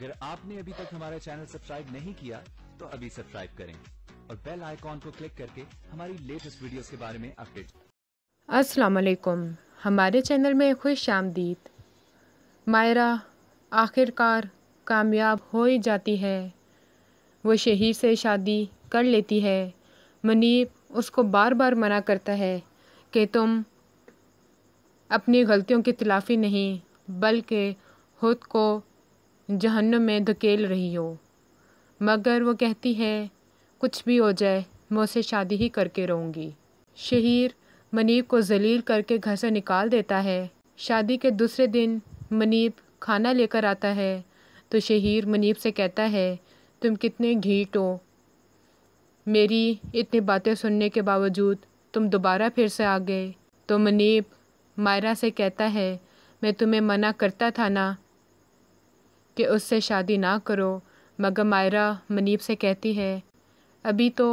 अगर आपने अभी तक हमारा चैनल सब्सक्राइब नहीं किया तो अभी सब्सक्राइब करें और बेल आइकॉन को क्लिक करके हमारी लेटेस्ट वीडियोस के बारे में अपडेट। अस्सलाम वालेकुम, हमारे चैनल में खुश आमदीद। मायरा आखिरकार कामयाब हो ही जाती है। वो शहीर से शादी कर लेती है। मुनीब उसको बार बार मना करता है कि तुम अपनी गलतियों की तलाफ़ी नहीं बल्कि खुद को जहन्नुम में धकेल रही हो, मगर वो कहती है कुछ भी हो जाए मैं उससे शादी ही करके रहूँगी। शहीर मुनीब को जलील करके घर से निकाल देता है। शादी के दूसरे दिन मुनीब खाना लेकर आता है तो शहीर मुनीब से कहता है तुम कितने घीट हो, मेरी इतनी बातें सुनने के बावजूद तुम दोबारा फिर से आ गए। तो मुनीब मायरा से कहता है मैं तुम्हें मना करता था ना कि उससे शादी ना करो, मगर मायरा मुनीब से कहती है अभी तो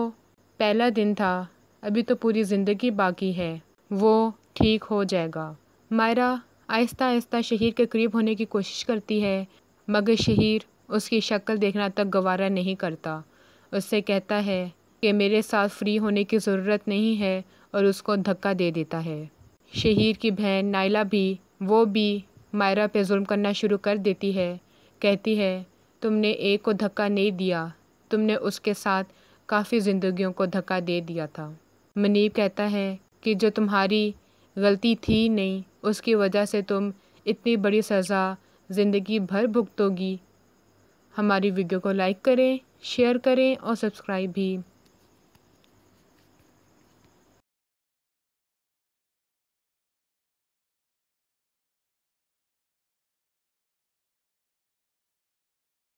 पहला दिन था, अभी तो पूरी ज़िंदगी बाकी है, वो ठीक हो जाएगा। मायरा आहिस्ता आहिस्ता शहीर के करीब होने की कोशिश करती है, मगर शहीर उसकी शक्ल देखना तक गवारा नहीं करता। उससे कहता है कि मेरे साथ फ्री होने की ज़रूरत नहीं है और उसको धक्का दे देता है। शहीर की बहन नाइला भी मायरा पे जुल्म करना शुरू कर देती है। कहती है तुमने एक को धक्का नहीं दिया, तुमने उसके साथ काफ़ी ज़िंदगियों को धक्का दे दिया था। मुनीब कहता है कि जो तुम्हारी गलती थी नहीं, उसकी वजह से तुम इतनी बड़ी सज़ा ज़िंदगी भर भुगतोगी। हमारी वीडियो को लाइक करें, शेयर करें और सब्सक्राइब भी